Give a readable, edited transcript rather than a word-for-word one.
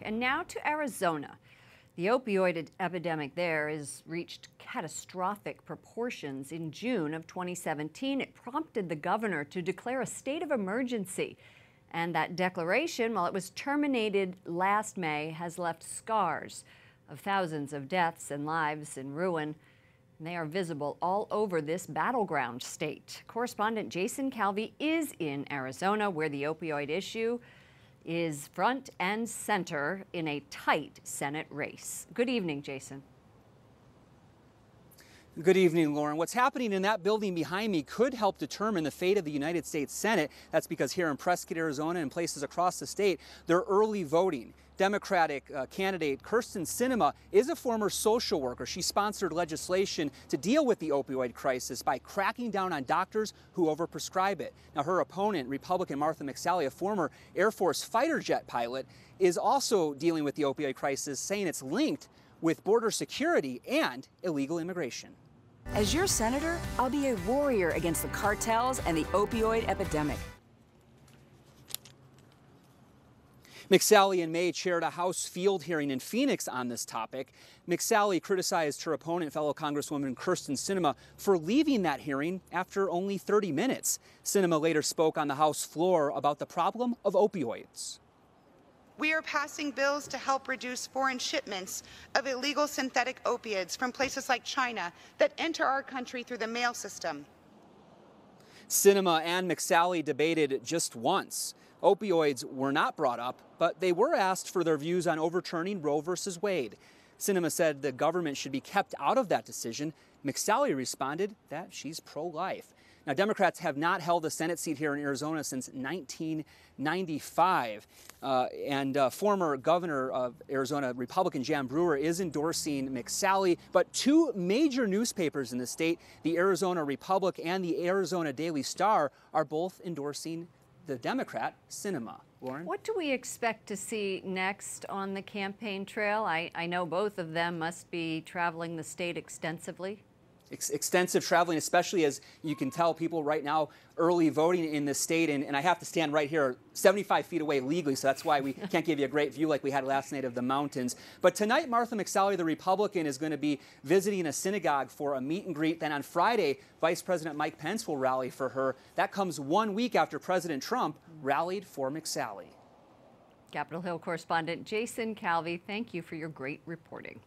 And now to Arizona. The opioid epidemic there has reached catastrophic proportions. In June of 2017, it prompted the governor to declare a state of emergency. And that declaration, while it was terminated last May, has left scars of thousands of deaths and lives in ruin. And they are visible all over this battleground state. Correspondent Jason Calvi is in Arizona, where the opioid issue is front and center in a tight Senate race. Good evening, Jason. Good evening, Lauren. What's happening in that building behind me could help determine the fate of the United States Senate. That's because here in Prescott, Arizona, and places across the state, they're early voting. Democratic candidate Kyrsten Sinema is a former social worker. She sponsored legislation to deal with the opioid crisis by cracking down on doctors who overprescribe it. Now, her opponent, Republican Martha McSally, a former Air Force fighter jet pilot, is also dealing with the opioid crisis, saying it's linked with border security and illegal immigration. As your senator, I'll be a warrior against the cartels and the opioid epidemic. McSally in May chaired a House field hearing in Phoenix on this topic. McSally criticized her opponent, fellow Congresswoman Kyrsten Sinema, for leaving that hearing after only 30 minutes. Sinema later spoke on the House floor about the problem of opioids. We are passing bills to help reduce foreign shipments of illegal synthetic opiates from places like China that enter our country through the mail system. Sinema and McSally debated just once. Opioids were not brought up, but they were asked for their views on overturning Roe versus Wade. Sinema said the government should be kept out of that decision. McSally responded that she's pro-life. Now, Democrats have not held a Senate seat here in Arizona since 1995. Former governor of Arizona, Republican Jan Brewer, is endorsing McSally. But two major newspapers in the state, the Arizona Republic and the Arizona Daily Star, are both endorsing the Democrat, Sinema. Lauren? What do we expect to see next on the campaign trail? I know both of them must be traveling the state extensively. Extensive traveling, especially as you can tell people right now early voting in the state. And I have to stand right here 75 feet away legally, so that's why we can't give you a great view like we had last night of the mountains. But tonight, Martha McSally, the Republican, is going to be visiting a synagogue for a meet and greet. Then on Friday, Vice President Mike Pence will rally for her. That comes 1 week after President Trump rallied for McSally. Capitol Hill correspondent Jason Calvi, thank you for your great reporting.